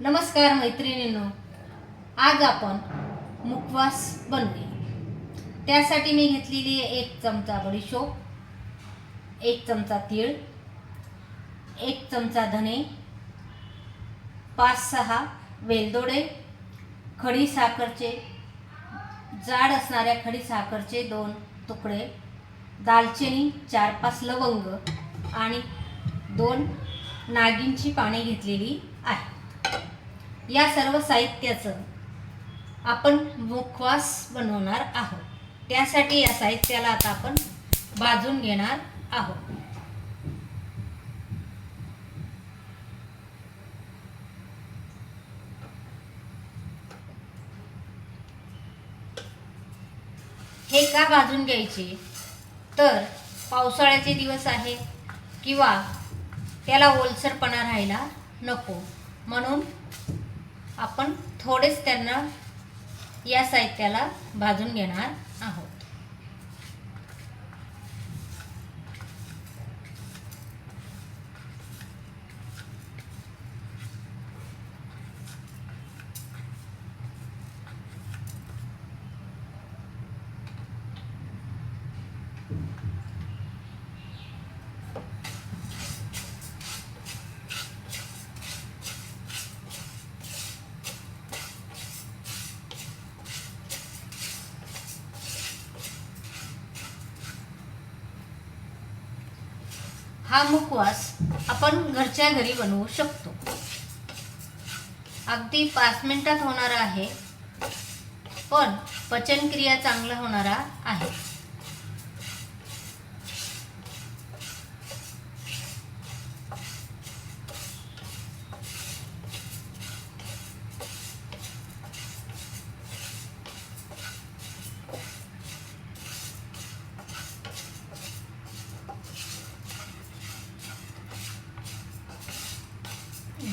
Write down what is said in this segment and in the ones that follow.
नमस्कार मैत्रिणींनो, आज आपण मुखवास बनवूया. त्यासाठी मी घेतलेली 1 चमचा बडीशोप, 1 चमचा तीळ, 1 चमचा धने, 5-6 वेलदोडे, खडी साखरचे जाड असणाऱ्या खडी साखरचे 2 तुकडे, दालचिनी, 4-5 लवंग आणि 2 नागिनची पाने घेतलेली आहे. या सर्व साहित्याचं आपण मुखवास बनवणार आहोत. त्यासाठी या साहित्याला आता आपण भाजून घेणार आहोत. हे का भाजून घ्यायचे तर पावसाळ्याचे दिवस आहे किंवा त्याला ओलसरपणा राहायला नको म्हणून आपण थोडेच त्यांना या साहित्याला भाजून घेणार आहोत. हा मुखवास आपण घरच्या घरी बनवू शकतो. अगदी 5 मिनिटात होणारा आहे, पण पचनक्रिया चांगला होणारा आहे.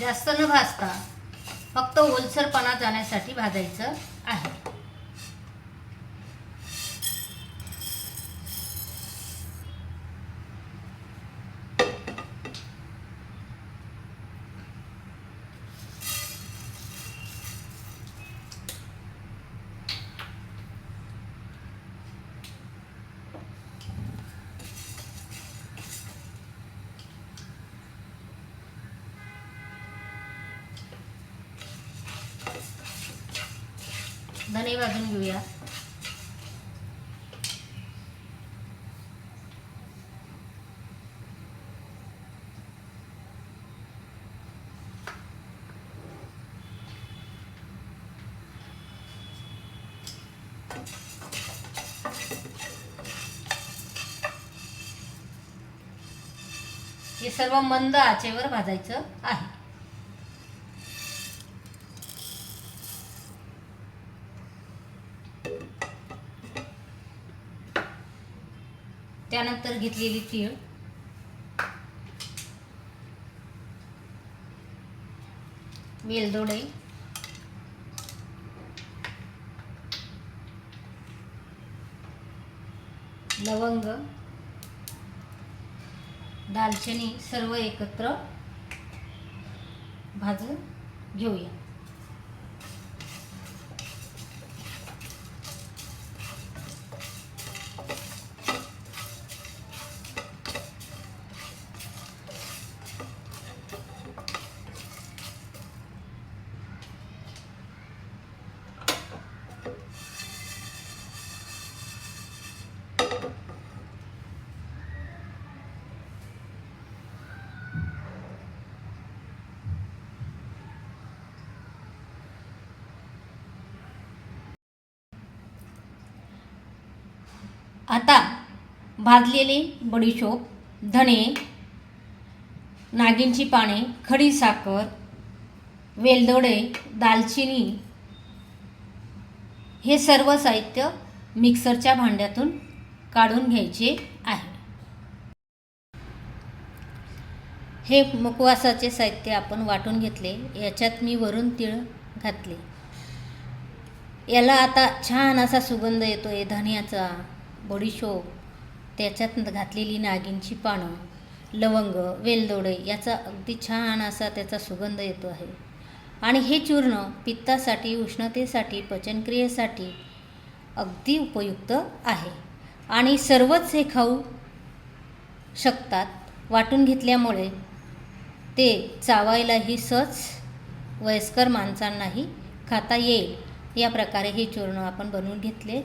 जास्त न भाजता फक्त ओलसरपणा जाण्यासाठी भाजायचं आहे. धने भाजून घेऊया. हे सर्व मंद आचेवर भाजायचं आहे. त्यानंतर घेतलेली तीळ, वेलदोडे, लवंग, दालचिनी सर्व एकत्र भाजून घेऊया. आता भाजलेले बडीशोप, धणे, नागिनची पाने, खडी साखर, वेलदोडे, दालचिनी हे सर्व साहित्य मिक्सरच्या भांड्यातून काढून घ्यायचे आहे. हे मुखवासाचे साहित्य आपण वाटून घेतले. याच्यात मी वरून तीळ घातले. याला आता छान असा सुगंध येतो आहे धण्याचा, बडीशोप, त्याच्यात घातलेली नागिनची पानं, लवंग, वेलदोडे याचा अगदी छान असा त्याचा सुगंध येतो आहे. आणि हे चूर्ण पित्तासाठी, उष्णतेसाठी, पचनक्रियेसाठी अगदी उपयुक्त आहे आणि सर्वच हे खाऊ शकतात. वाटून घेतल्यामुळे ते चावायलाही सहज, वयस्कर माणसांनाही खाता येईल. या प्रकारे हे चूर्ण आपण बनवून घेतले.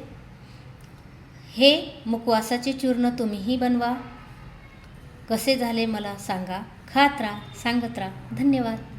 हे मुखवासाचे चूर्ण तुम्हीही बनवा. कसे झाले मला सांगा. खात राहा, सांगत राहा. धन्यवाद.